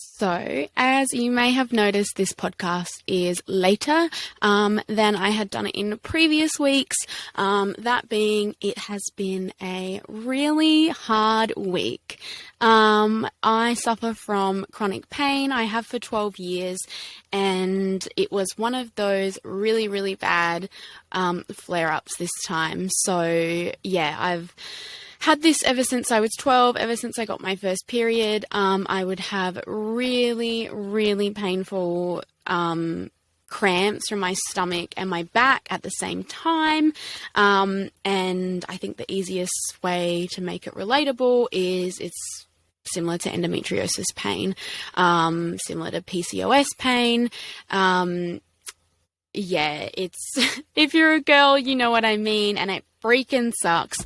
So, as you may have noticed, this podcast is later than I had done it in previous weeks. That being, it has been a really hard week. I suffer from chronic pain. I have for 12 years, and it was one of those really, really bad flare-ups this time. So, yeah, I've had this ever since I was 12, ever since I got my first period. I would have really, really painful cramps from my stomach and my back at the same time. And I think the easiest way to make it relatable is it's similar to endometriosis pain, similar to PCOS pain. Yeah, it's, if you're a girl, you know what I mean, and it freaking sucks.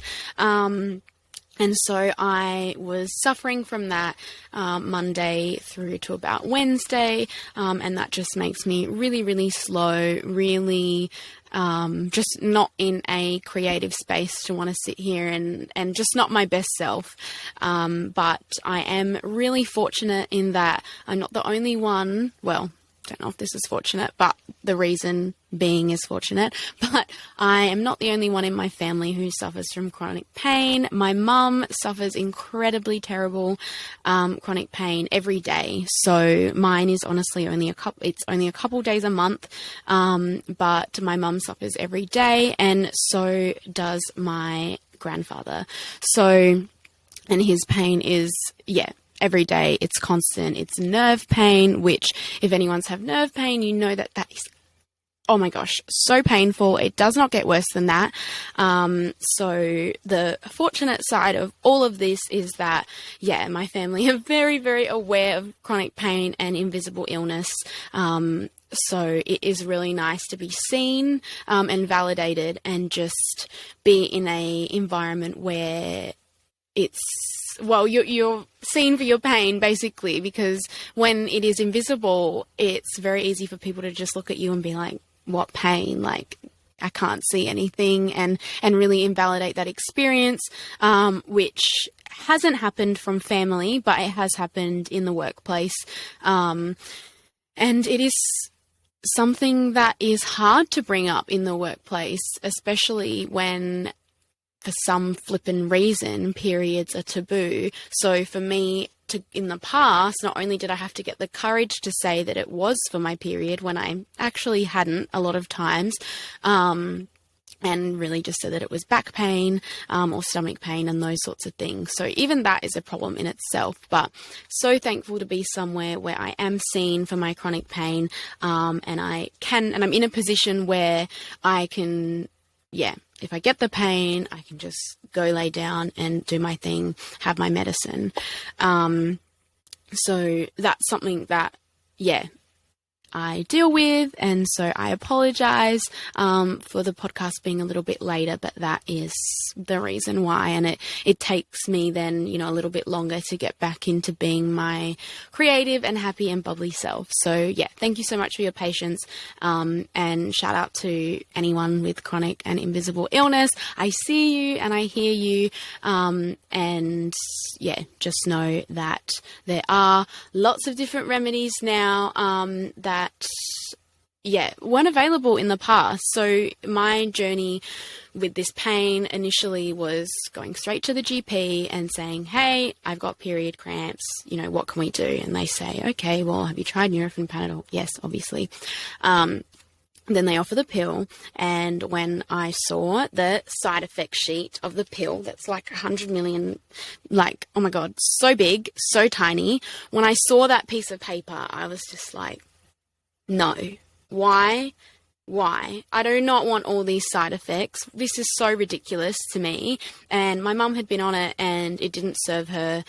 And so I was suffering from that Monday through to about Wednesday, and that just makes me really, really slow, really just not in a creative space to want to sit here and just not my best self. But I am really fortunate in that I'm not the only one, well, don't know if this is fortunate, but the reason being is fortunate, but I am not the only one in my family who suffers from chronic pain. My mum suffers incredibly terrible chronic pain every day. So mine is honestly only a couple days a month, but my mum suffers every day, and so does my grandfather. So, and his pain is, every day. It's constant. It's nerve pain, which if anyone's have nerve pain, you know that is, oh my gosh, so painful. It does not get worse than that. So the fortunate side of all of this is that, my family are very, very aware of chronic pain and invisible illness. So it is really nice to be seen and validated and just be in a environment where it's, well, you're seen for your pain, basically, because when it is invisible, it's very easy for people to just look at you and be like, what pain? Like, I can't see anything, and really invalidate that experience, which hasn't happened from family, but it has happened in the workplace. And it is something that is hard to bring up in the workplace, especially when, for some flippin' reason, periods are taboo. So for me, in the past, not only did I have to get the courage to say that it was for my period when I actually hadn't a lot of times, and really just said that it was back pain or stomach pain and those sorts of things. So even that is a problem in itself, but so thankful to be somewhere where I am seen for my chronic pain, and I'm in a position where I can, if I get the pain, I can just go lay down and do my thing, have my medicine. So that's something that, I deal with, and so I apologize for the podcast being a little bit later, but that is the reason why, and it takes me then, a little bit longer to get back into being my creative and happy and bubbly self. So thank you so much for your patience, and shout out to anyone with chronic and invisible illness. I see you and I hear you, and just know that there are lots of different remedies now that weren't available in the past. So my journey with this pain initially was going straight to the GP and saying, hey, I've got period cramps, what can we do? And they say, okay, well, have you tried Nurofen Panadol? Yes, obviously. Then they offer the pill, and when I saw the side effect sheet of the pill, that's like 100 million, like, oh my God, so big, so tiny. When I saw that piece of paper, I was just like, no. Why? I do not want all these side effects. This is so ridiculous to me. And my mum had been on it and it didn't serve her.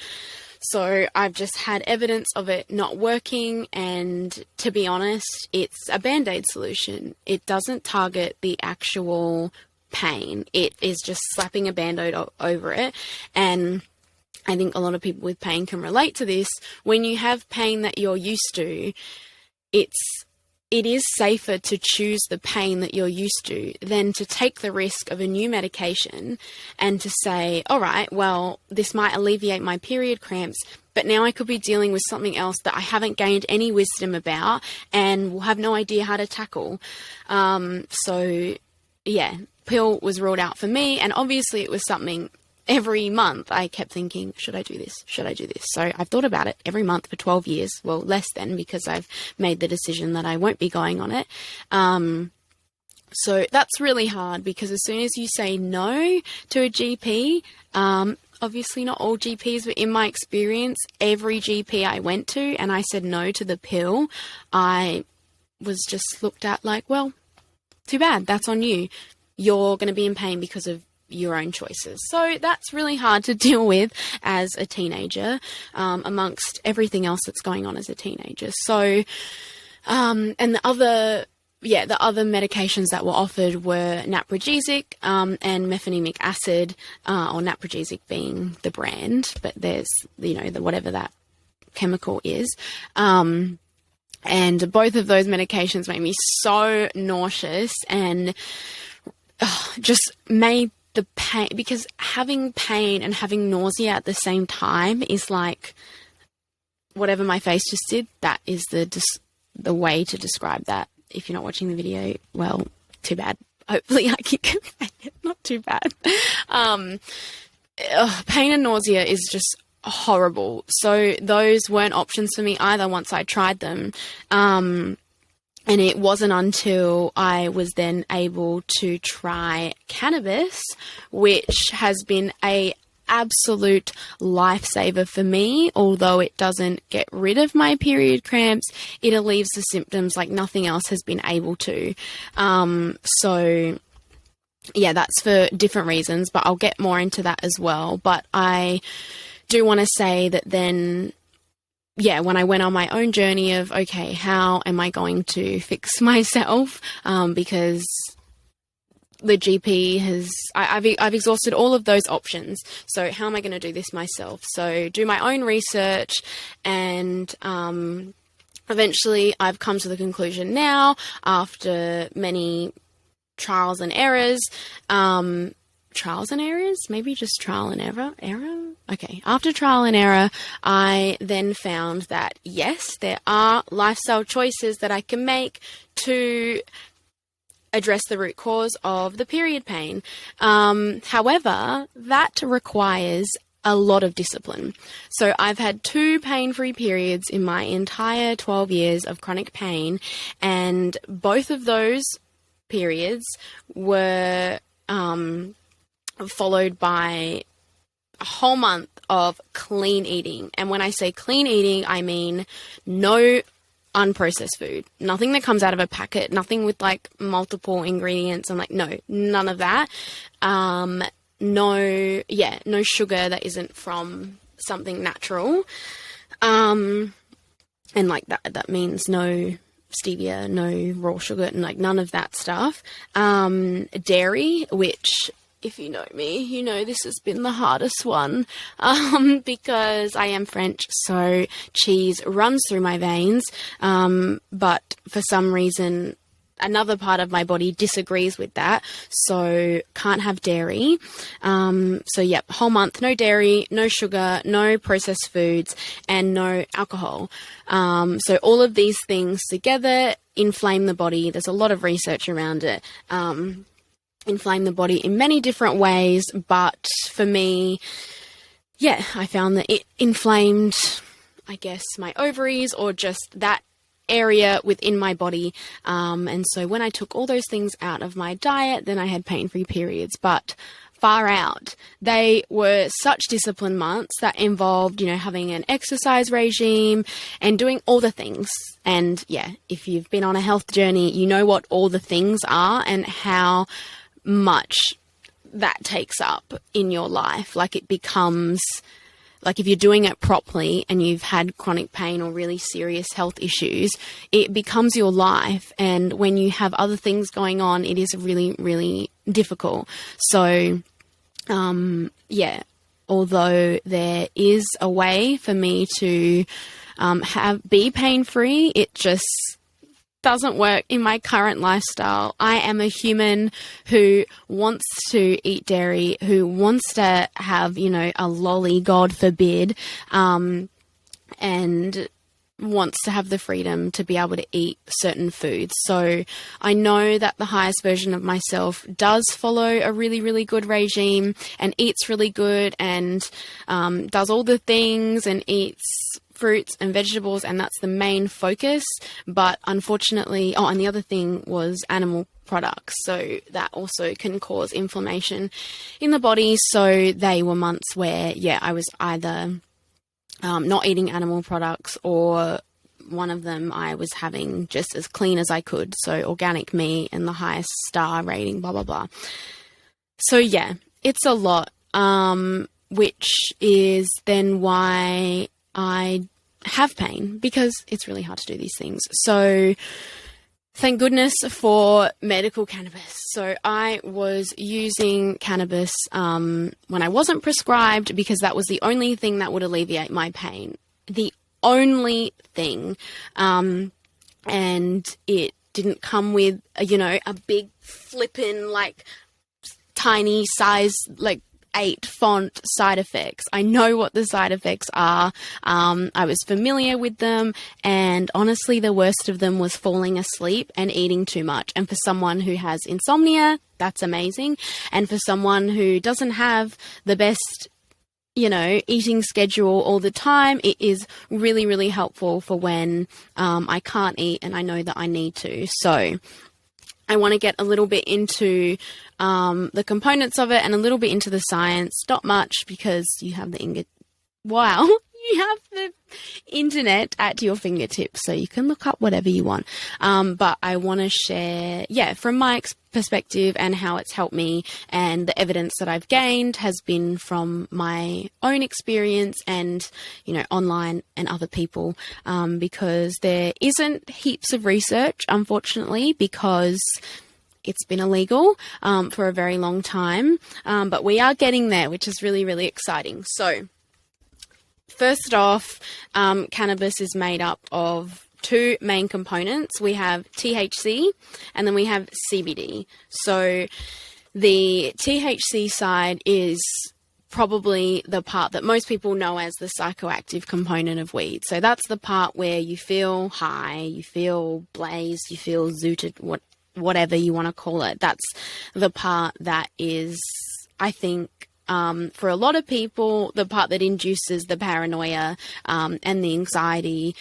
So I've just had evidence of it not working. And to be honest, it's a Band-Aid solution. It doesn't target the actual pain. It is just slapping a Band-Aid over it. And I think a lot of people with pain can relate to this. When you have pain that you're used to, it's it is safer to choose the pain that you're used to than to take the risk of a new medication and to say, all right, well, this might alleviate my period cramps, but now I could be dealing with something else that I haven't gained any wisdom about and will have no idea how to tackle. So yeah, pill was ruled out for me. And obviously it was something every month I kept thinking, should I do this? Should I do this? So I've thought about it every month for 12 years. Well, less than, because I've made the decision that I won't be going on it. So that's really hard, because as soon as you say no to a GP, obviously not all GPs, but in my experience, every GP I went to and I said no to the pill, I was just looked at like, well, too bad, that's on you. You're going to be in pain because of your own choices. So that's really hard to deal with as a teenager, amongst everything else that's going on as a teenager. So, and the other medications that were offered were naprogesic, and mefenamic acid, or naprogesic being the brand, but there's, whatever that chemical is. And both of those medications made me so nauseous and just made the pain, because having pain and having nausea at the same time is like whatever my face just did. That is the way to describe that. If you're not watching the video, well, too bad. Hopefully I can convey it. Not too bad. Pain and nausea is just horrible. So those weren't options for me either once I tried them. And it wasn't until I was then able to try cannabis, which has been a absolute lifesaver for me. Although it doesn't get rid of my period cramps, it relieves the symptoms like nothing else has been able to. So yeah, that's for different reasons, but I'll get more into that as well. But I do want to say that then, yeah, when I went on my own journey of, okay, how am I going to fix myself? Because the GP has, I've exhausted all of those options. So how am I going to do this myself? So do my own research, and eventually I've come to the conclusion now, after many trials and errors, maybe just trial and error? Okay, after trial and error, I then found that, yes, there are lifestyle choices that I can make to address the root cause of the period pain. However, that requires a lot of discipline. So I've had 2 pain-free periods in my entire 12 years of chronic pain, and both of those periods were followed by a whole month of clean eating. And when I say clean eating, I mean no unprocessed food, nothing that comes out of a packet, nothing with like multiple ingredients. I'm like, no, none of that. No sugar that isn't from something natural. And like that means no stevia, no raw sugar, and like none of that stuff. Dairy, which, if you know me, you know this has been the hardest one, because I am French, so cheese runs through my veins, but for some reason another part of my body disagrees with that, so can't have dairy. So yep, whole month, no dairy, no sugar, no processed foods, and no alcohol. So all of these things together inflame the body. There's a lot of research around it. Inflame the body in many different ways, but for me, yeah, I found that it inflamed, I guess, my ovaries, or just that area within my body. And so when I took all those things out of my diet, then I had pain-free periods. But far out, they were such disciplined months that involved, having an exercise regime and doing all the things. And yeah, if you've been on a health journey, you know what all the things are and how much that takes up in your life. Like, it becomes, like, if you're doing it properly and you've had chronic pain or really serious health issues, it becomes your life. And when you have other things going on, it is really, really difficult. So, yeah, although there is a way for me to be pain-free, it just doesn't work in my current lifestyle. I am a human who wants to eat dairy, who wants to have, a lolly, God forbid, and wants to have the freedom to be able to eat certain foods. So I know that the highest version of myself does follow a really, really good regime and eats really good and does all the things and eats fruits and vegetables, and that's the main focus. But unfortunately, and the other thing was animal products, so that also can cause inflammation in the body. So they were months where I was either not eating animal products, or one of them I was having just as clean as I could, so organic meat and the highest star rating, blah blah blah. So it's a lot, which is then why I have pain, because it's really hard to do these things. So thank goodness for medical cannabis. So I was using cannabis when I wasn't prescribed, because that was the only thing that would alleviate my pain. The only thing. And it didn't come with, a big flippin' tiny size, 8 font side effects. I know what the side effects are. I was familiar with them, and honestly, the worst of them was falling asleep and eating too much. And for someone who has insomnia, that's amazing. And for someone who doesn't have the best, eating schedule all the time, it is really, really helpful for when I can't eat and I know that I need to. So I want to get a little bit into the components of it and a little bit into the science. Not much, because you have the internet at your fingertips, so you can look up whatever you want. But I want to share, from my perspective and how it's helped me, and the evidence that I've gained has been from my own experience and, online and other people, because there isn't heaps of research, unfortunately, because it's been illegal for a very long time, but we are getting there, which is really, really exciting. So first off, cannabis is made up of 2 main components. We have THC and then we have CBD. So the THC side is probably the part that most people know as the psychoactive component of weed. So that's the part where you feel high, you feel blazed, you feel zooted, whatever you want to call it. That's the part that is, I think, for a lot of people, the part that induces the paranoia and the anxiety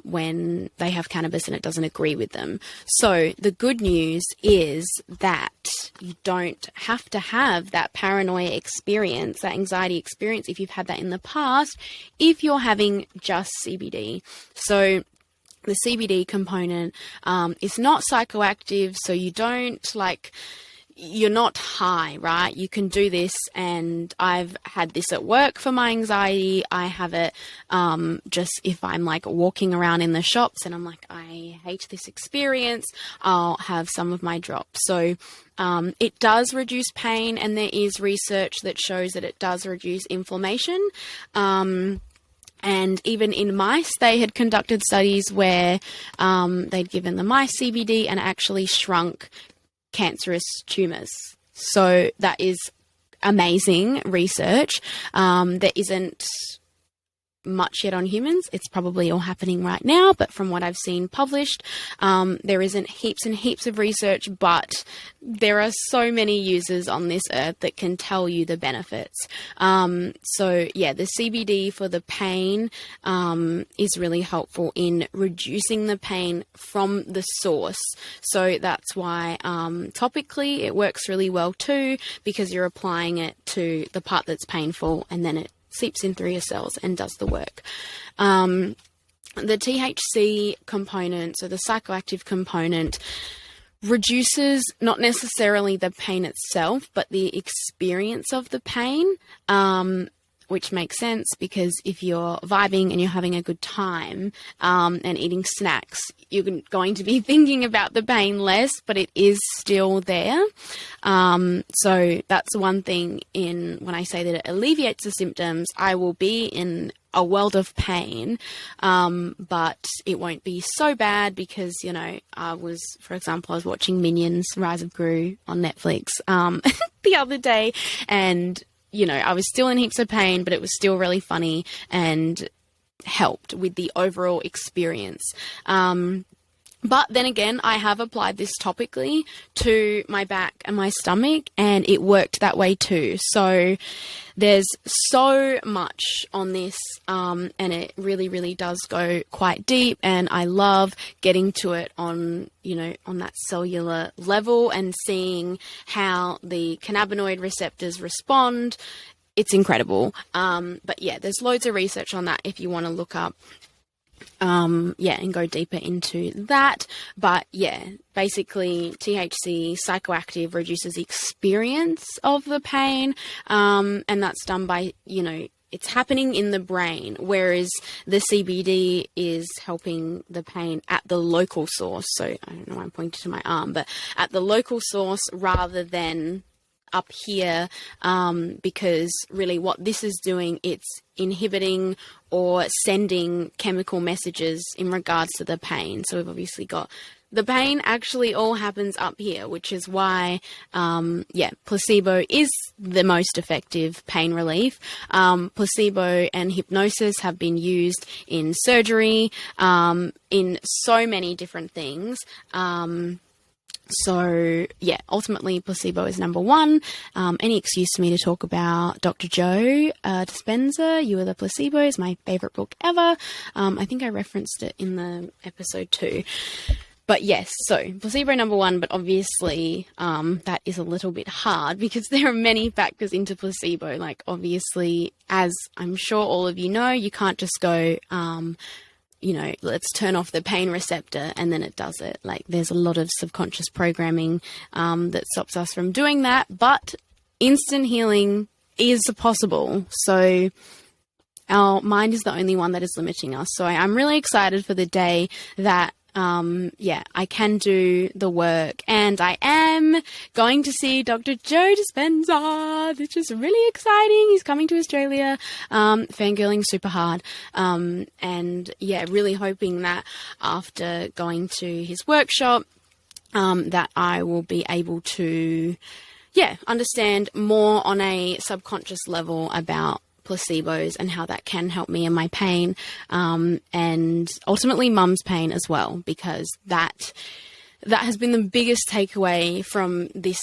when they have cannabis and it doesn't agree with them. So the good news is that you don't have to have that paranoia experience, that anxiety experience, if you've had that in the past, if you're having just CBD. So the CBD component is not psychoactive, so you don't you're not high, right? You can do this, and I've had this at work for my anxiety. I have it just if I'm walking around in the shops and I'm I hate this experience, I'll have some of my drops. So it does reduce pain, and there is research that shows that it does reduce inflammation. And even in mice, they had conducted studies where they'd given the mice CBD and actually shrunk cancerous tumours. So that is amazing research. There isn't much yet on humans. It's probably all happening right now, but from what I've seen published, there isn't heaps and heaps of research, but there are so many users on this earth that can tell you the benefits. The CBD for the pain is really helpful in reducing the pain from the source. So that's why topically it works really well too, because you're applying it to the part that's painful, and then it seeps in through your cells and does the work. The THC component, so the psychoactive component, reduces not necessarily the pain itself, but the experience of the pain, which makes sense, because if you're vibing and you're having a good time and eating snacks, you're going to be thinking about the pain less, but it is still there. So that's one thing when I say that it alleviates the symptoms. I will be in a world of pain, but it won't be so bad because, you know, for example, I was watching Minions Rise of Gru on Netflix the other day, and, you know, I was still in heaps of pain, but it was still really funny and helped with the overall experience. But then again, I have applied this topically to my back and my stomach, and it worked that way too. So there's so much on this, and it really, really does go quite deep. And I love getting to it on, you know, on that cellular level and seeing how the cannabinoid receptors respond. It's incredible. But yeah, there's loads of research on that if you want to look up. And go deeper into that. But yeah, basically THC psychoactive reduces the experience of the pain. And that's done by, you know, it's happening in the brain, whereas the CBD is helping the pain at the local source. So I don't know why I'm pointing to my arm, but at the local source rather than up here, because really what this is doing, it's inhibiting or sending chemical messages in regards to the pain. So we've obviously got the pain actually all happens up here, which is why, placebo is the most effective pain relief. Placebo and hypnosis have been used in surgery, in so many different things. So, yeah, ultimately placebo is number one. Any excuse for me to talk about Dr. Joe Dispenza, You Are the Placebo, is my favourite book ever. I think I referenced it in the episode 2. But yes, so placebo number one, but obviously that is a little bit hard because there are many factors into placebo. Like obviously, as I'm sure all of you know, you can't just go, you know, let's turn off the pain receptor and then it does it. Like there's a lot of subconscious programming that stops us from doing that, but instant healing is possible. So our mind is the only one that is limiting us. So I'm really excited for the day that I can do the work, and I am going to see Dr. Joe Dispenza, which is really exciting. He's coming to Australia, fangirling super hard, and yeah, really hoping that after going to his workshop, that I will be able to, understand more on a subconscious level about placebos and how that can help me in my pain, and ultimately mum's pain as well, because that has been the biggest takeaway from this,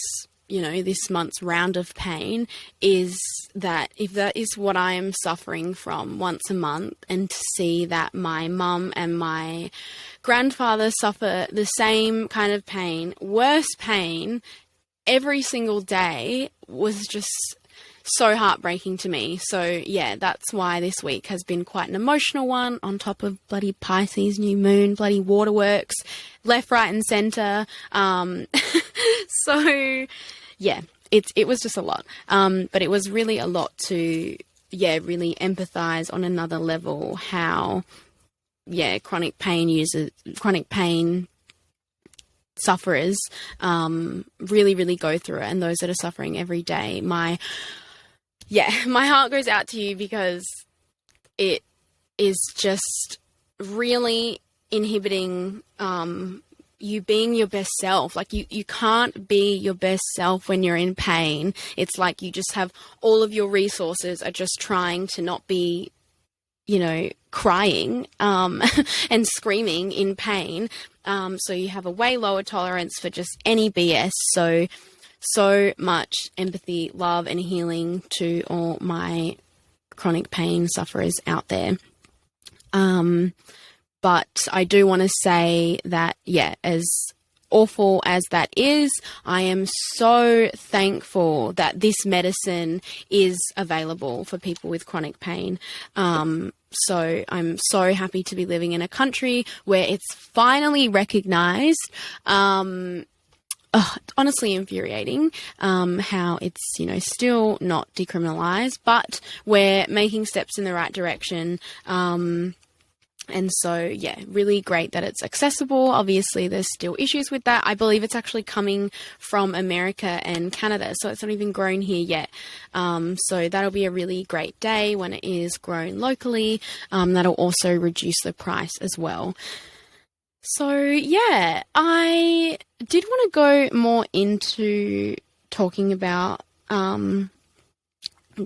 you know, this month's round of pain, is that if that is what I am suffering from once a month, and to see that my mum and my grandfather suffer the same kind of pain, worse pain, every single day, was just so heartbreaking to me. So yeah, that's why this week has been quite an emotional one, on top of bloody Pisces new moon, bloody waterworks, left, right and centre. So yeah, it was just a lot. But it was really a lot to, really empathise on another level how, chronic pain sufferers really, really go through it, and those that are suffering every day. My heart goes out to you, because it is just really inhibiting you being your best self. Like you can't be your best self when you're in pain. It's like you just have all of your resources are just trying to not be, you know, crying and screaming in pain. So you have a way lower tolerance for just any BS. So much empathy, love and healing to all my chronic pain sufferers out there. But I do want to say that, as awful as that is, I am so thankful that this medicine is available for people with chronic pain. So I'm so happy to be living in a country where it's finally recognised. It's honestly infuriating how it's, you know, still not decriminalised, but we're making steps in the right direction. And so, yeah, really great that it's accessible. Obviously, there's still issues with that. I believe it's actually coming from America and Canada, so it's not even grown here yet. So that'll be a really great day when it is grown locally. That'll also reduce the price as well. So, yeah, I did want to go more into talking about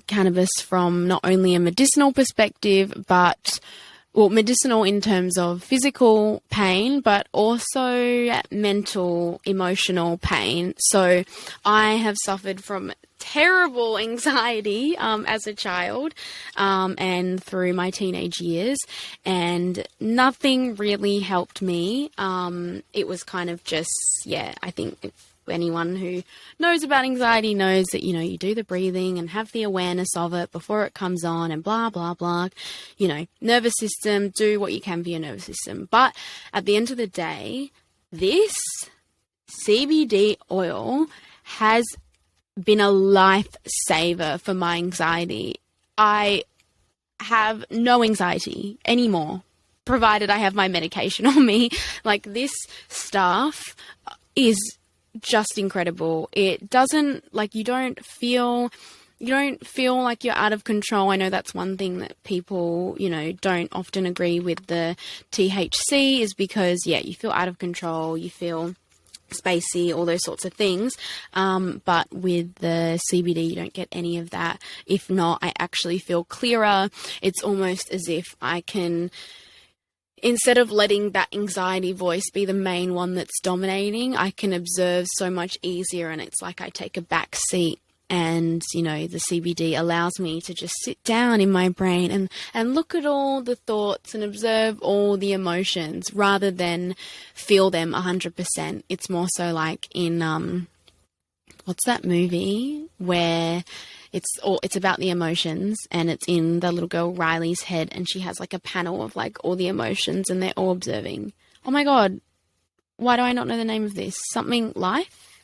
cannabis from not only a medicinal perspective, but medicinal in terms of physical pain, but also mental, emotional pain. So I have suffered from terrible anxiety as a child and through my teenage years, and nothing really helped me. It was kind of just, I think anyone who knows about anxiety knows that, you do the breathing and have the awareness of it before it comes on and blah, blah, blah. Nervous system, do what you can for your nervous system. But at the end of the day, this CBD oil has been a lifesaver for my anxiety. I have no anxiety anymore, provided I have my medication on me. Like, this stuff is just incredible. It doesn't, you don't feel like you're out of control. I know that's one thing that people, don't often agree with the THC, is because, you feel out of control, you feel spacey, all those sorts of things. But with the CBD, you don't get any of that. If not, I actually feel clearer. It's almost as if I can, instead of letting that anxiety voice be the main one that's dominating, I can observe so much easier, and it's like I take a back seat. And, the CBD allows me to just sit down in my brain and look at all the thoughts and observe all the emotions rather than feel them 100%. It's more so like in, what's that movie where it's about the emotions, and it's in the little girl Riley's head, and she has like a panel of like all the emotions, and they're all observing. Oh my God, why do I not know the name of this? Something Life?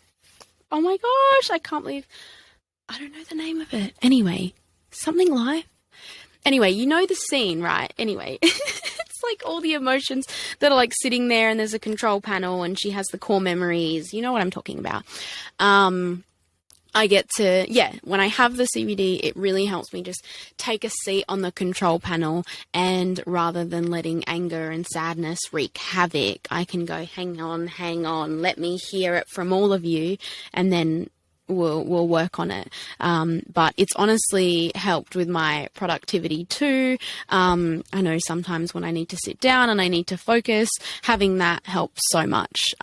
Oh my gosh, I can't believe I don't know the name of it. Anyway, Something Life? Anyway, you know the scene, right? Anyway, it's like all the emotions that are like sitting there, and there's a control panel, and she has the core memories. You know what I'm talking about. I get to, when I have the CBD, it really helps me just take a seat on the control panel, and rather than letting anger and sadness wreak havoc, I can go, hang on, let me hear it from all of you, and then we'll work on it. But it's honestly helped with my productivity too. I know sometimes when I need to sit down and I need to focus, having that helps so much.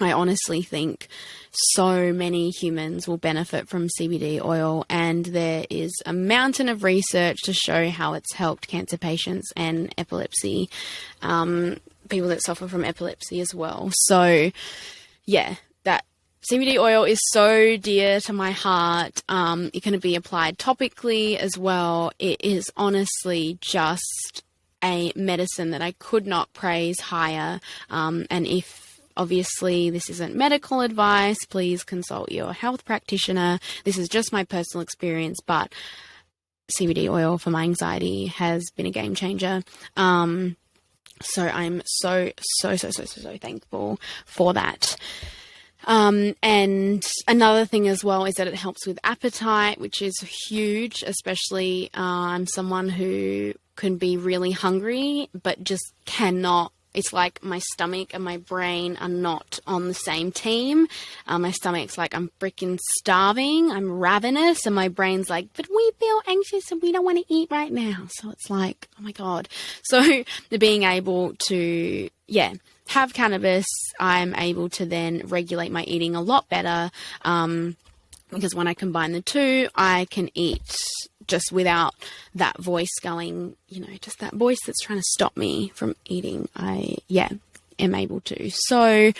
I honestly think so many humans will benefit from CBD oil, and there is a mountain of research to show how it's helped cancer patients and epilepsy, people that suffer from epilepsy as well. So, that CBD oil is so dear to my heart. It can be applied topically as well. It is honestly just a medicine that I could not praise higher. And if obviously this isn't medical advice, please consult your health practitioner. This is just my personal experience, but CBD oil for my anxiety has been a game changer. So I'm so thankful for that. And another thing as well is that it helps with appetite, which is huge, especially I'm someone who can be really hungry, but just cannot. It's like my stomach and my brain are not on the same team. My stomach's like, I'm freaking starving, I'm ravenous, and my brain's like, but we feel anxious and we don't want to eat right now. So it's like, oh my God. So being able to, have cannabis, I'm able to then regulate my eating a lot better, because when I combine the two, I can eat just without that voice going, just that voice that's trying to stop me from eating. I am able to. So,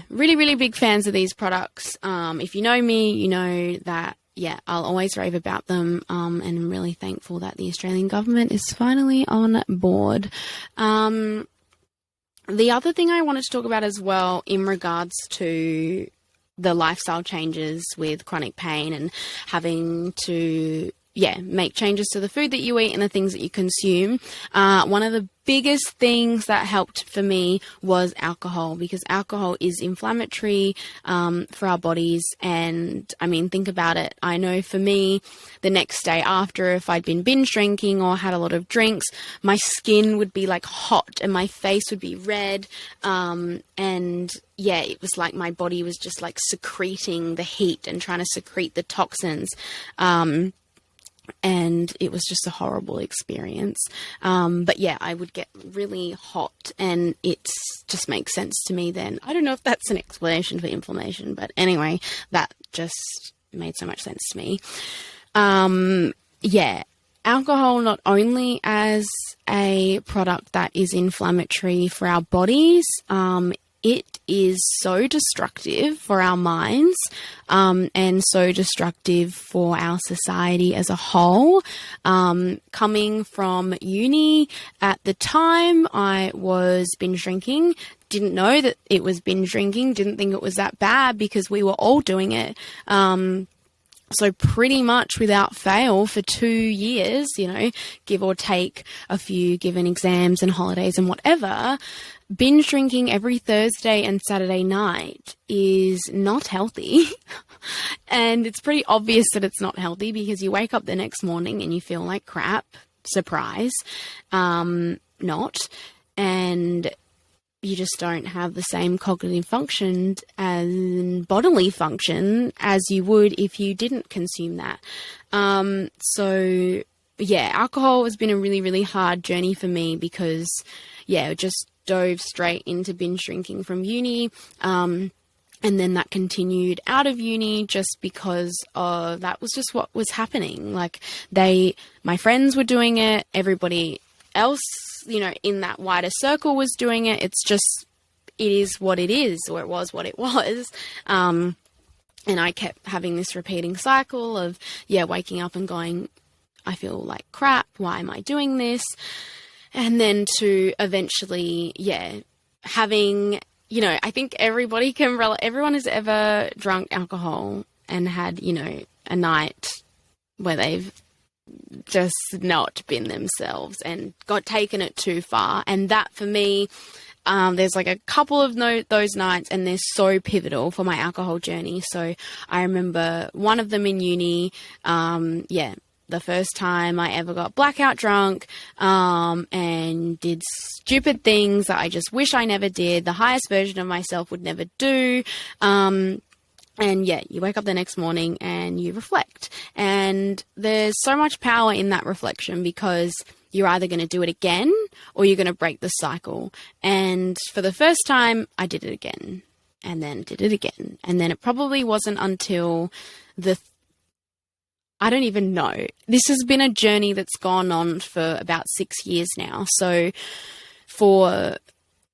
really, really big fans of these products. If you know me, you know that, I'll always rave about them, and I'm really thankful that the Australian government is finally on board. The other thing I wanted to talk about as well in regards to the lifestyle changes with chronic pain and having to make changes to the food that you eat and the things that you consume. One of the biggest things that helped for me was alcohol, because alcohol is inflammatory for our bodies. And I mean, think about it. I know for me, the next day after, if I'd been binge drinking or had a lot of drinks, my skin would be like hot and my face would be red. And yeah, it was like my body was just like secreting the heat and trying to secrete the toxins. And it was just a horrible experience. But yeah, I would get really hot, and it just makes sense to me then. I don't know if that's an explanation for inflammation, but anyway, that just made so much sense to me. Yeah, alcohol not only as a product that is inflammatory for our bodies, it is so destructive for our minds, and so destructive for our society as a whole. Coming from uni, at the time I was binge drinking, didn't know that it was binge drinking, didn't think it was that bad because we were all doing it. So pretty much without fail for 2 years, give or take a few given exams and holidays and whatever, binge drinking every Thursday and Saturday night is not healthy. And it's pretty obvious that it's not healthy because you wake up the next morning and you feel like crap. Surprise. Not. And you just don't have the same cognitive function and bodily function as you would if you didn't consume that. So yeah, alcohol has been a really, really hard journey for me because it just dove straight into binge drinking from uni. And then that continued out of uni just because that was just what was happening. Like my friends were doing it, everybody else, in that wider circle was doing it. It is what it is, or it was what it was. And I kept having this repeating cycle of, waking up and going, I feel like crap. Why am I doing this? And then to eventually, having, I think everyone has ever drunk alcohol and had, a night where they've just not been themselves and got taken it too far. And that for me, there's like a couple of those nights, and they're so pivotal for my alcohol journey. So I remember one of them in uni, the first time I ever got blackout drunk, and did stupid things that I just wish I never did, the highest version of myself would never do. And you wake up the next morning and you reflect. And there's so much power in that reflection because you're either going to do it again or you're going to break the cycle. And for the first time, I did it again, and then did it again. And then it probably wasn't until I don't even know. This has been a journey that's gone on for about 6 years now. So for,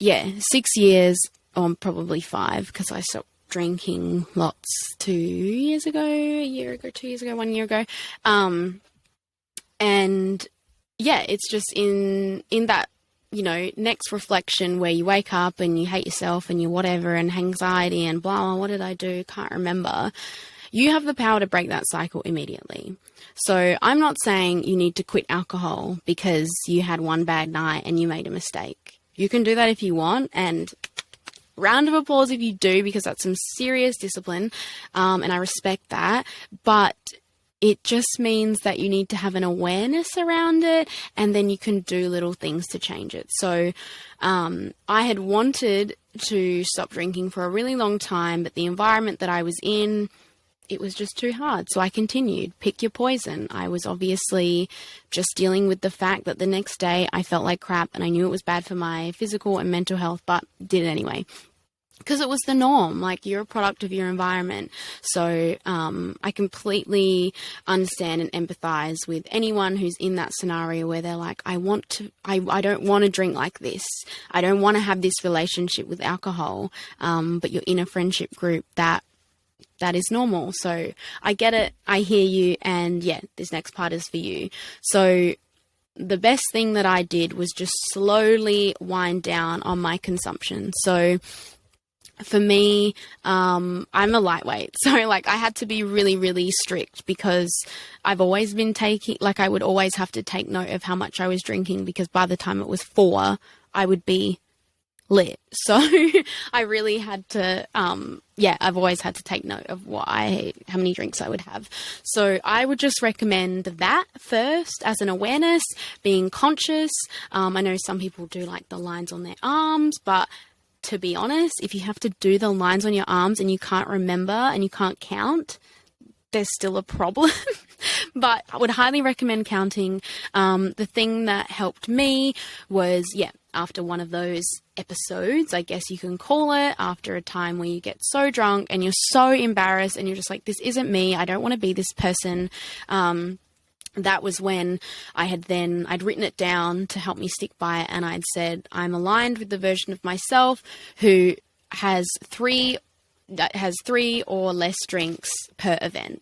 6 years, or probably 5, because I stopped drinking lots 2 years ago, a year ago, 2 years ago, 1 year ago. And it's just in that, next reflection where you wake up and you hate yourself and you whatever, and anxiety and blah, what did I do? Can't remember. You have the power to break that cycle immediately. So I'm not saying you need to quit alcohol because you had one bad night and you made a mistake. You can do that if you want, and round of applause if you do, because that's some serious discipline, and I respect that. But it just means that you need to have an awareness around it, and then you can do little things to change it. So I had wanted to stop drinking for a really long time, but the environment that I was in, it was just too hard. So I continued. Pick your poison. I was obviously just dealing with the fact that the next day I felt like crap, and I knew it was bad for my physical and mental health, but did it anyway. Because it was the norm. Like, you're a product of your environment. So I completely understand and empathize with anyone who's in that scenario where they're like, I don't want to drink like this. I don't want to have this relationship with alcohol. But you're in a friendship group that is normal. So I get it. I hear you. And this next part is for you. So the best thing that I did was just slowly wind down on my consumption. So for me, I'm a lightweight. So like I had to be really, really strict because I've always been I would always have to take note of how much I was drinking, because by the time it was 4, I would be lit. So I really had to, I've always had to take note of how many drinks I would have. So I would just recommend that first as an awareness, being conscious. I know some people do like the lines on their arms, but to be honest, if you have to do the lines on your arms and you can't remember and you can't count, there's still a problem. But I would highly recommend counting. The thing that helped me was, after one of those episodes, I guess you can call it, after a time where you get so drunk and you're so embarrassed and you're just like, this isn't me. I don't want to be this person. That was when I'd written it down to help me stick by it. And I'd said, I'm aligned with the version of myself who has 3 or less drinks per event.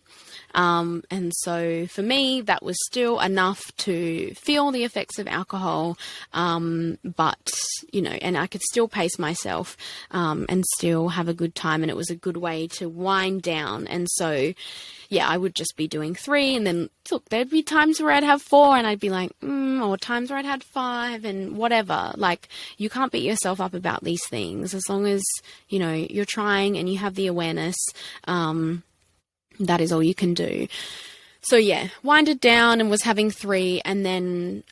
And so for me, that was still enough to feel the effects of alcohol. But, and I could still pace myself, and still have a good time. And it was a good way to wind down. And so, I would just be doing 3, and then look, there'd be times where I'd have 4 and I'd be like, or times where I'd had 5 and whatever. Like, you can't beat yourself up about these things as long as, you're trying and you have the awareness. That is all you can do. So winded down and was having 3, and then,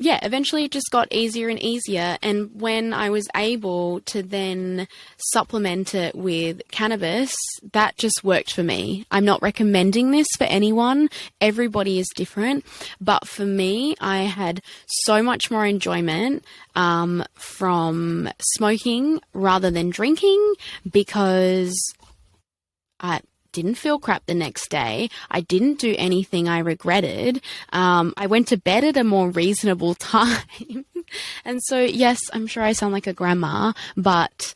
eventually it just got easier and easier. And when I was able to then supplement it with cannabis, that just worked for me. I'm not recommending this for anyone. Everybody is different. But for me, I had so much more enjoyment from smoking rather than drinking, because I didn't feel crap the next day. I didn't do anything I regretted. I went to bed at a more reasonable time. And so, yes, I'm sure I sound like a grandma, but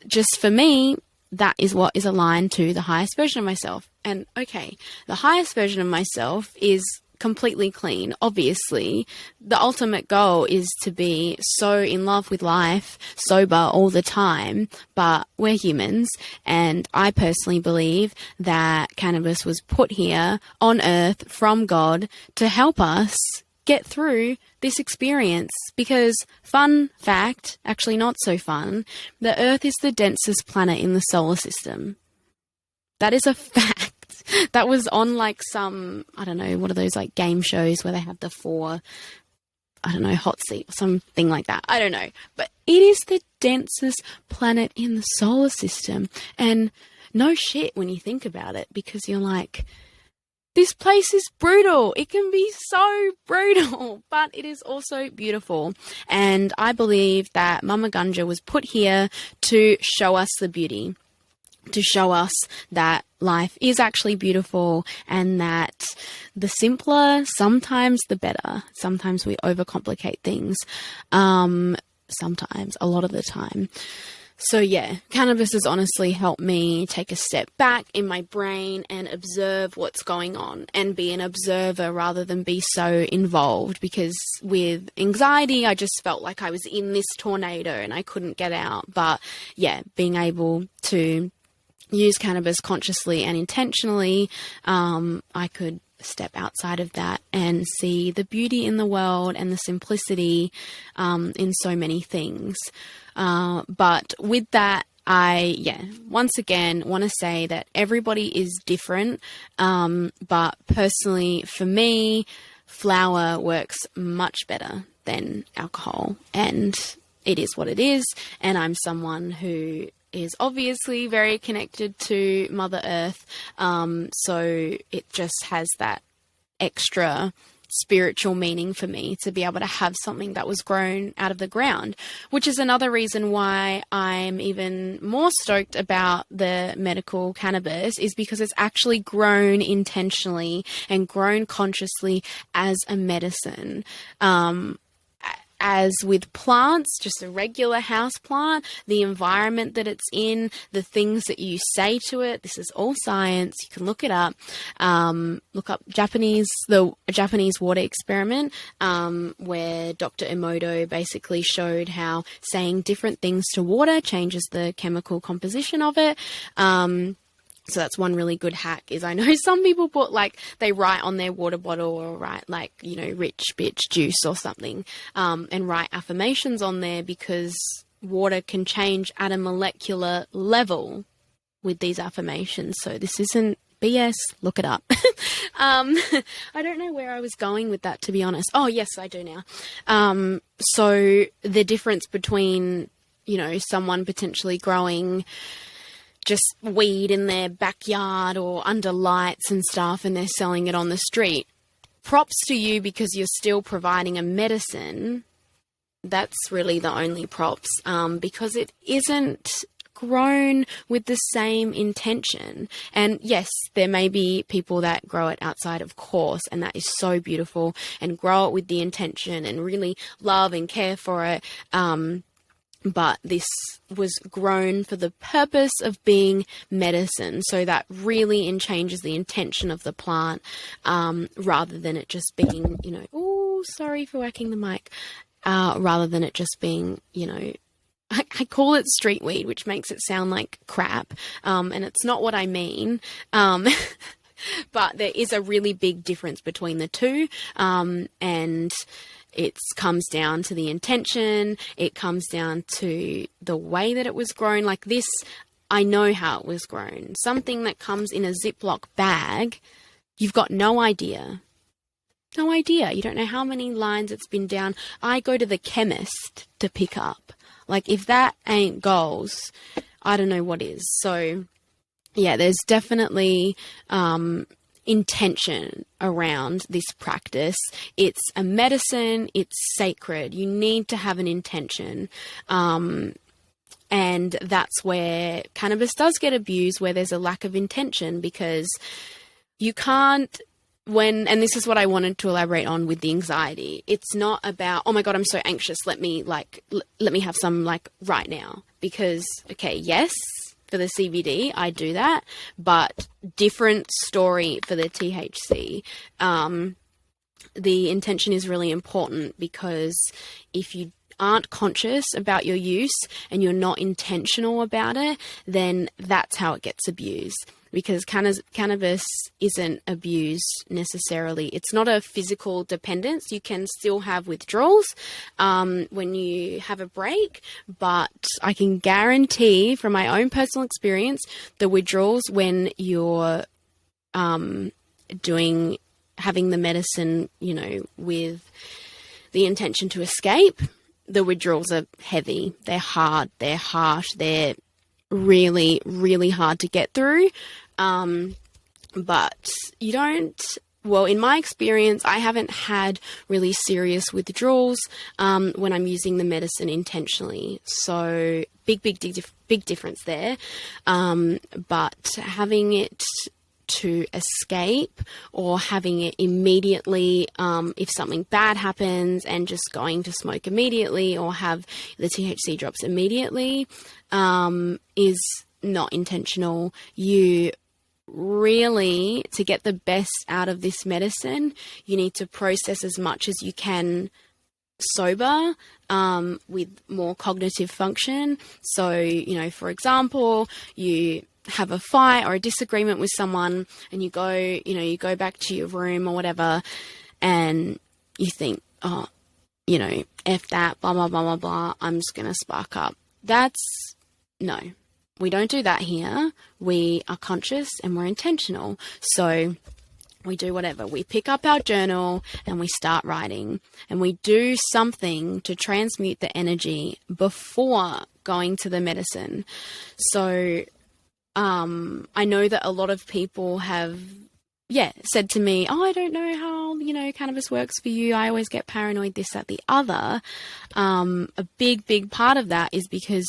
just for me, that is what is aligned to the highest version of myself. And okay, the highest version of myself is completely clean. Obviously, the ultimate goal is to be so in love with life, sober all the time, but we're humans, and I personally believe that cannabis was put here on earth from God to help us get through this experience. Because, fun fact, actually not so fun, the earth is the densest planet in the solar system. That is a fact. That was on like some, I don't know, what are those like game shows where they have the 4, I don't know, hot seat or something like that. I don't know. But it is the densest planet in the solar system. And no shit when you think about it, because you're like, this place is brutal. It can be so brutal, but it is also beautiful. And I believe that Mama Ganja was put here to show us the beauty, to show us that life is actually beautiful, and that the simpler, sometimes the better. Sometimes we overcomplicate things. Sometimes, a lot of the time. So cannabis has honestly helped me take a step back in my brain and observe what's going on, and be an observer rather than be so involved. Because with anxiety, I just felt like I was in this tornado and I couldn't get out. But being able to use cannabis consciously and intentionally, I could step outside of that and see the beauty in the world and the simplicity in so many things. But with that, I, once again want to say that everybody is different. But personally, for me, flower works much better than alcohol, and it is what it is. And I'm someone who is obviously very connected to Mother Earth. So it just has that extra spiritual meaning for me to be able to have something that was grown out of the ground, which is another reason why I'm even more stoked about the medical cannabis, is because it's actually grown intentionally and grown consciously as a medicine. as with plants, just a regular house plant, the environment that it's in, the things that you say to it, this is all science. You can look it up. Look up the Japanese water experiment, where Dr. Emoto basically showed how saying different things to water changes the chemical composition of it. So that's one really good hack. Is I know some people put they write on their water bottle or write rich bitch juice or something, and write affirmations on there, because water can change at a molecular level with these affirmations. So this isn't BS. Look it up. I don't know where I was going with that, to be honest. Oh yes, I do now. So the difference between, someone potentially growing just weed in their backyard or under lights and stuff, and they're selling it on the street. Props to you, because you're still providing a medicine. That's really the only props, because it isn't grown with the same intention. And yes, there may be people that grow it outside, of course, and that is so beautiful, and grow it with the intention and really love and care for it. But this was grown for the purpose of being medicine. So that really changes the intention of the plant, rather than it just being, oh, sorry for whacking the mic, rather than it just being, I call it street weed, which makes it sound like crap. And it's not what I mean. But there is a really big difference between the two. And it comes down to the intention. It comes down to the way that it was grown. Like this, I know how it was grown. Something that comes in a Ziploc bag, you've got no idea. No idea. You don't know how many lines it's been down. I go to the chemist to pick up. If that ain't goals, I don't know what is. So, yeah, there's definitely intention around this practice. It's a medicine. It's sacred. You need to have an intention. And that's where cannabis does get abused, where there's a lack of intention, because you can't, and this is what I wanted to elaborate on with the anxiety. It's not about, oh my God, I'm so anxious. Let me have some right now, because, okay, yes, for the CBD, I do that, but different story for the THC. The intention is really important, because if you aren't conscious about your use and you're not intentional about it, then that's how it gets abused. Because cannabis isn't abused necessarily. It's not a physical dependence. You can still have withdrawals when you have a break, but I can guarantee from my own personal experience, the withdrawals when you're having the medicine, with the intention to escape, the withdrawals are heavy. They're hard. They're harsh. They're really, really hard to get through. But you don't, in my experience, I haven't had really serious withdrawals, when I'm using the medicine intentionally. So big difference there. But having it to escape, or having it immediately, if something bad happens, and just going to smoke immediately, or have the THC drops immediately, is not intentional. You really, to get the best out of this medicine, you need to process as much as you can sober, with more cognitive function. So, for example, you have a fight or a disagreement with someone, and you go back to your room or whatever, and you think, oh, F that, blah, blah, blah, blah, blah, I'm just going to spark up. No, we don't do that here. We are conscious and we're intentional. So we do whatever. We pick up our journal and we start writing, and we do something to transmute the energy before going to the medicine. So I know that a lot of people have, said to me, oh, I don't know how, cannabis works for you. I always get paranoid, this, that, the other. A big part of that is because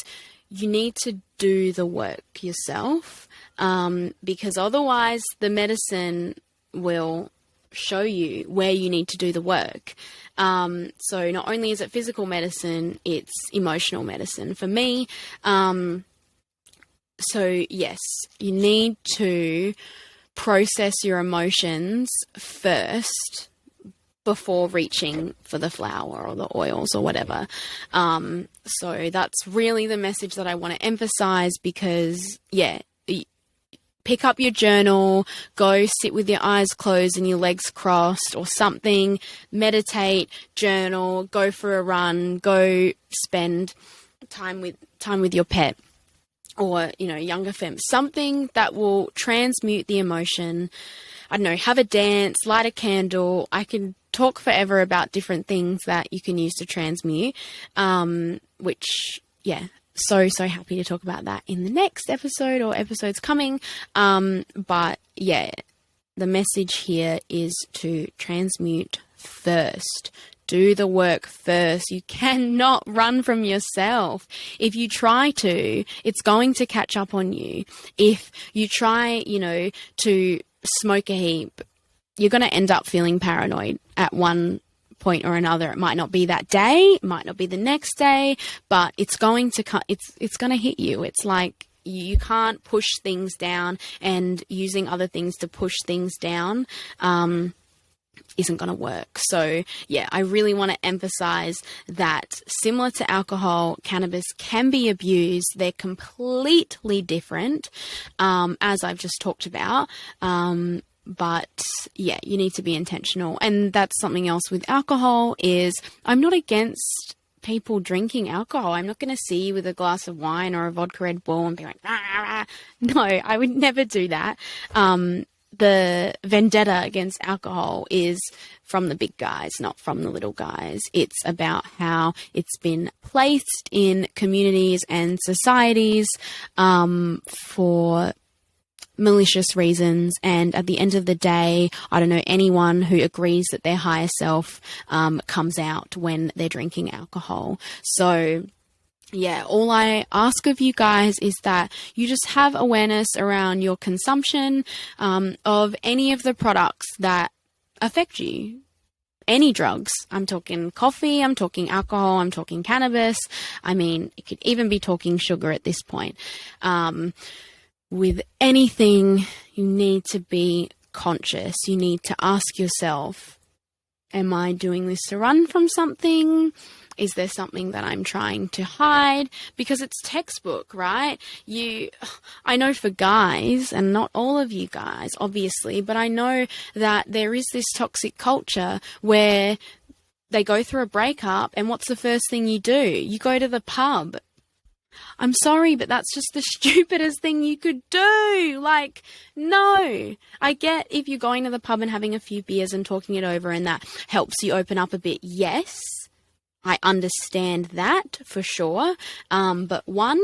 you need to do the work yourself, because otherwise the medicine will show you where you need to do the work. So not only is it physical medicine, it's emotional medicine for me. So yes, you need to process your emotions first before reaching for the flour or the oils or whatever. So that's really the message that I want to emphasize, because pick up your journal, go sit with your eyes closed and your legs crossed or something, meditate, journal, go for a run, go spend time with your pet, or, younger femme, something that will transmute the emotion. I don't know, have a dance, light a candle. I can talk forever about different things that you can use to transmute, so happy to talk about that in the next episode or episodes coming. But yeah, the message here is to transmute first. Do the work first. You cannot run from yourself. If you try to, it's going to catch up on you. If you try, to smoke a heap, you're going to end up feeling paranoid at one point or another. It might not be that day, it might not be the next day, but it's going to it's going to hit you. It's like you can't push things down, and using other things to push things down isn't going to work. So yeah, I really want to emphasize that similar to alcohol, cannabis can be abused. They're completely different, as I've just talked about. But yeah, you need to be intentional. And that's something else with alcohol is I'm not against people drinking alcohol. I'm not going to see you with a glass of wine or a vodka Red Bull and be like, rah, rah. No, I would never do that. The vendetta against alcohol is from the big guys, not from the little guys. It's about how it's been placed in communities and societies for malicious reasons, and at the end of the day, I don't know anyone who agrees that their higher self comes out when they're drinking alcohol. So yeah, all I ask of you guys is that you just have awareness around your consumption of any of the products that affect you. Any drugs. I'm talking coffee, I'm talking alcohol, I'm talking cannabis. I mean, it could even be talking sugar at this point. With anything, you need to be conscious. You need to ask yourself, am I doing this to run from something? Is there something that I'm trying to hide? Because it's textbook, right? I know for guys, and not all of you guys, obviously, but I know that there is this toxic culture where they go through a breakup, and what's the first thing you do? You go to the pub. I'm sorry, but that's just the stupidest thing you could do. Like, no. I get if you're going to the pub and having a few beers and talking it over and that helps you open up a bit. Yes, I understand that for sure. But one,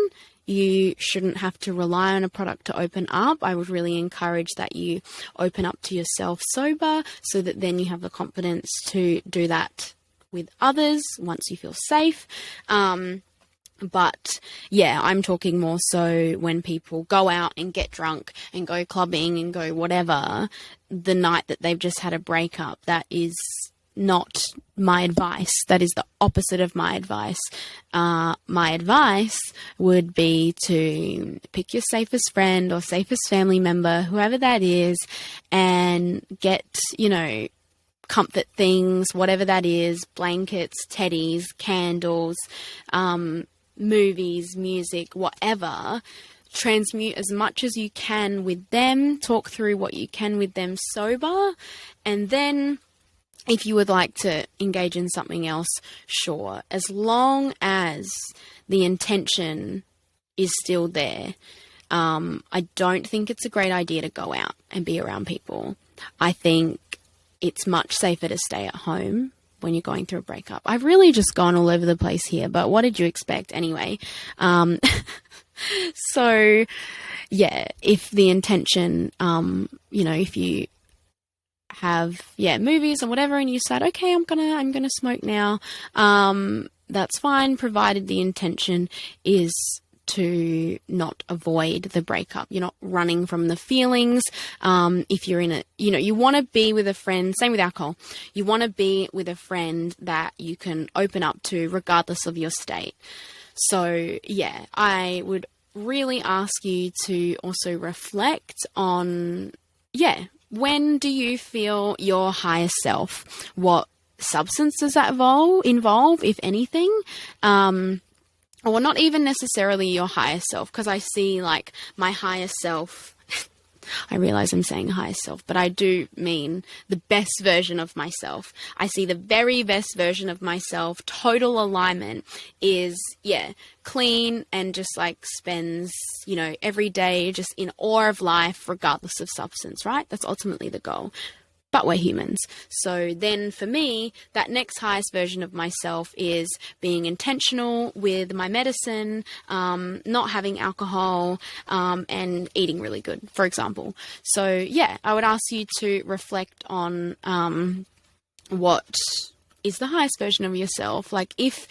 you shouldn't have to rely on a product to open up. I would really encourage that you open up to yourself sober, so that then you have the confidence to do that with others once you feel safe. But yeah, I'm talking more so when people go out and get drunk and go clubbing and go whatever the night that they've just had a breakup. That is not my advice. That is the opposite of my advice. My advice would be to pick your safest friend or safest family member, whoever that is, and get, comfort things, whatever that is, blankets, teddies, candles, movies, music, whatever. Transmute as much as you can with them, talk through what you can with them sober, and then if you would like to engage in something else, sure, as long as the intention is still there. I don't think it's a great idea to go out and be around people. I think it's much safer to stay at home when you're going through a breakup. I've really just gone all over the place here, but what did you expect anyway? So yeah, if the intention, if you have, movies or whatever, and you said, okay, I'm gonna smoke now, that's fine, provided the intention is to not avoid the breakup. You're not running from the feelings. If you're in you want to be with a friend, same with alcohol. You want to be with a friend that you can open up to regardless of your state. So yeah, I would really ask you to also reflect on, when do you feel your higher self? What substance does that involve, if anything? Or not even necessarily your higher self, because I see like my higher self, I realize I'm saying higher self, but I do mean the best version of myself. I see the very best version of myself. Total alignment is, clean and just like spends, every day just in awe of life, regardless of substance, right? That's ultimately the goal. But we're humans. So then for me, that next highest version of myself is being intentional with my medicine, not having alcohol, and eating really good, for example. So yeah, I would ask you to reflect on what is the highest version of yourself. Like if,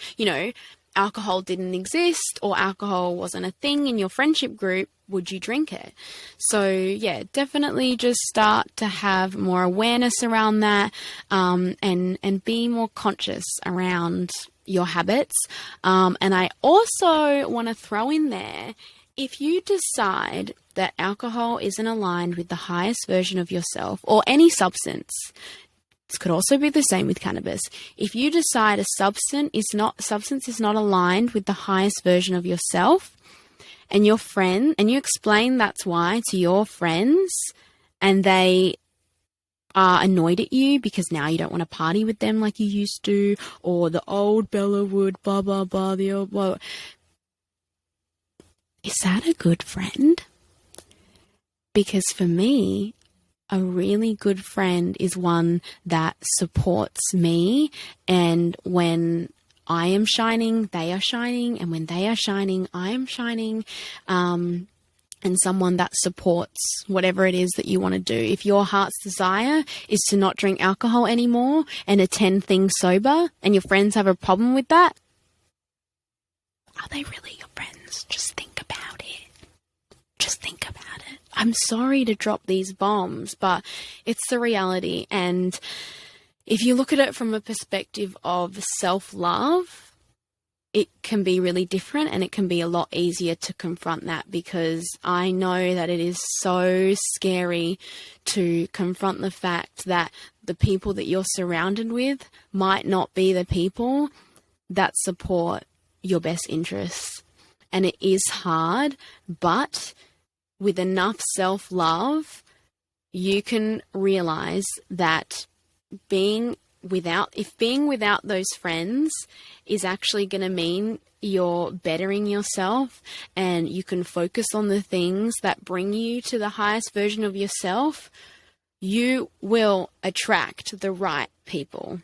alcohol didn't exist or alcohol wasn't a thing in your friendship group, would you drink it? So yeah, definitely just start to have more awareness around that, and be more conscious around your habits. And I also want to throw in there, if you decide that alcohol isn't aligned with the highest version of yourself, or any substance, this could also be the same with cannabis. If you decide a substance is not aligned with the highest version of yourself, and your friend, and you explain that's why to your friends, and they are annoyed at you because now you don't want to party with them like you used to, or the old Bella would, blah, blah, blah, the old blah. Is that a good friend? Because for me, a really good friend is one that supports me, and when I am shining, they are shining, and when they are shining, I am shining, and someone that supports whatever it is that you want to do. If your heart's desire is to not drink alcohol anymore and attend things sober, and your friends have a problem with that, are they really your friends? Just think about it. Just think about it. I'm sorry to drop these bombs, but it's the reality. And if you look at it from a perspective of self-love, it can be really different, and it can be a lot easier to confront that, because I know that it is so scary to confront the fact that the people that you're surrounded with might not be the people that support your best interests. And it is hard, but with enough self-love, you can realize that being without those friends is actually going to mean you're bettering yourself, and you can focus on the things that bring you to the highest version of yourself, you will attract the right people.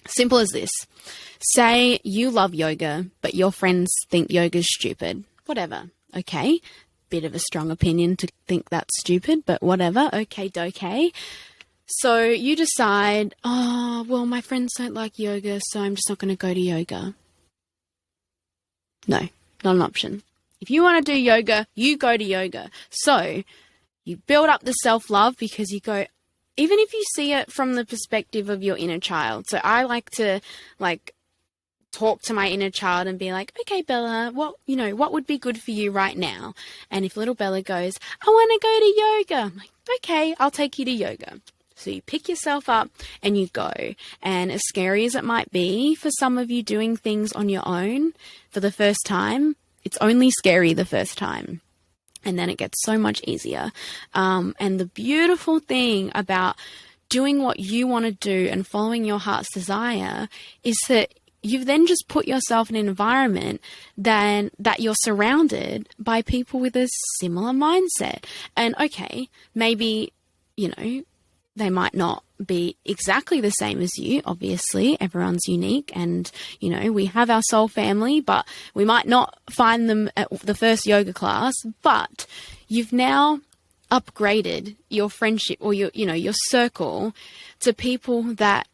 Simple as this. Say you love yoga, but your friends think yoga's stupid. Whatever. Okay. Bit of a strong opinion to think that's stupid, but whatever. Okay, dokay. So you decide, oh, well, my friends don't like yoga, so I'm just not going to go to yoga. No, not an option. If you want to do yoga, you go to yoga. So you build up the self-love, because you go, even if you see it from the perspective of your inner child. So I like to talk to my inner child and be like, okay, Bella, what would be good for you right now? And if little Bella goes, I want to go to yoga, I'm like, okay, I'll take you to yoga. So you pick yourself up and you go. And as scary as it might be for some of you doing things on your own for the first time, it's only scary the first time. And then it gets so much easier. And the beautiful thing about doing what you want to do and following your heart's desire is that you've then just put yourself in an environment that you're surrounded by people with a similar mindset. And okay, maybe, they might not be exactly the same as you. Obviously, everyone's unique, and, we have our soul family, but we might not find them at the first yoga class, but you've now upgraded your friendship or your circle to people that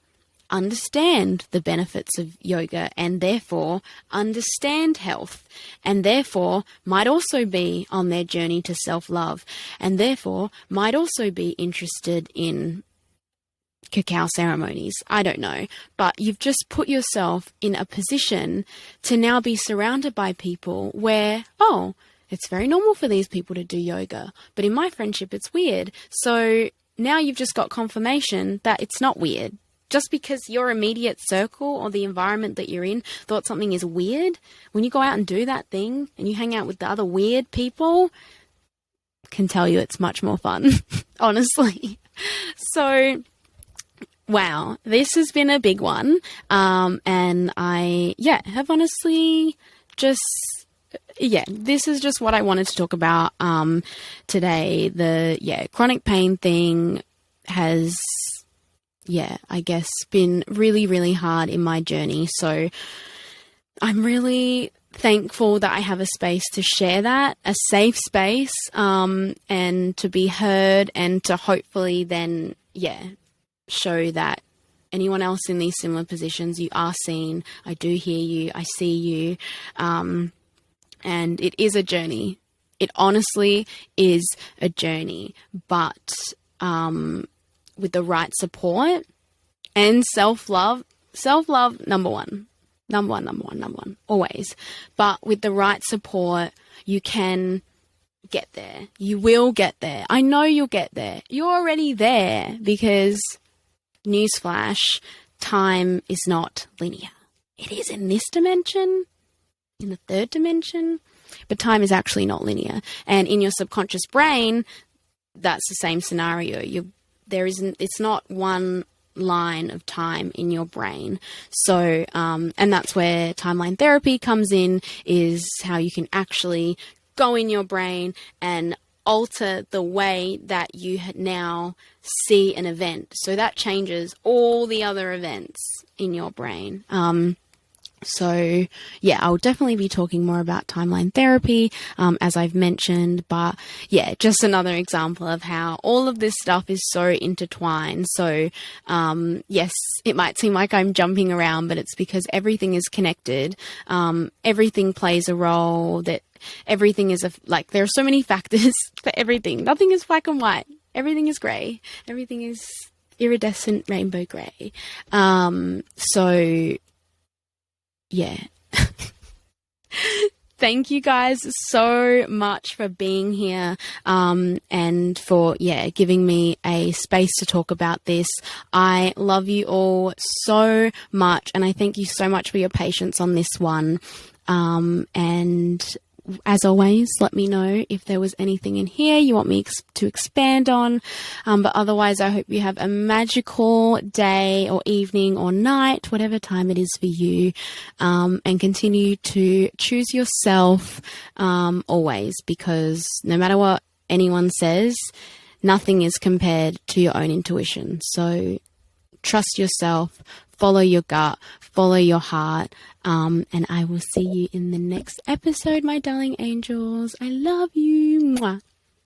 understand the benefits of yoga and therefore understand health and therefore might also be on their journey to self-love and therefore might also be interested in cacao ceremonies. I don't know, but you've just put yourself in a position to now be surrounded by people where, oh, it's very normal for these people to do yoga, but in my friendship it's weird. So now you've just got confirmation that it's not weird. Just because your immediate circle or the environment that you're in thought something is weird, when you go out and do that thing and you hang out with the other weird people, I can tell you it's much more fun, honestly. So, wow, this has been a big one. And I, have honestly this is just what I wanted to talk about today. The, chronic pain thing has I guess been really, really hard in my journey. So I'm really thankful that I have a space to share that, a safe space, and to be heard and to hopefully then, show that anyone else in these similar positions, you are seen. I do hear you. I see you. And it is a journey. It honestly is a journey, but, with the right support and self-love, number one, always. But with the right support, you can get there. You will get there. I know you'll get there. You're already there because, newsflash, time is not linear. It is in this dimension, in the third dimension, but time is actually not linear. And in your subconscious brain, that's the same scenario. It's not one line of time in your brain. So, and that's where timeline therapy comes in, is how you can actually go in your brain and alter the way that you now see an event. So that changes all the other events in your brain. So I'll definitely be talking more about timeline therapy, as I've mentioned, but just another example of how all of this stuff is so intertwined. So, yes, it might seem like I'm jumping around, but it's because everything is connected. Everything plays a role, that everything is there are so many factors for everything. Nothing is black and white. Everything is gray. Everything is iridescent rainbow gray. Thank you guys so much for being here, and for, giving me a space to talk about this. I love you all so much, and I thank you so much for your patience on this one. And as always, let me know if there was anything in here you want me to expand on. But otherwise, I hope you have a magical day or evening or night, whatever time it is for you. And continue to choose yourself, always, because no matter what anyone says, nothing is compared to your own intuition. So trust yourself, follow your gut, follow your heart, and I will see you in the next episode, my darling angels. I love you. Mwah.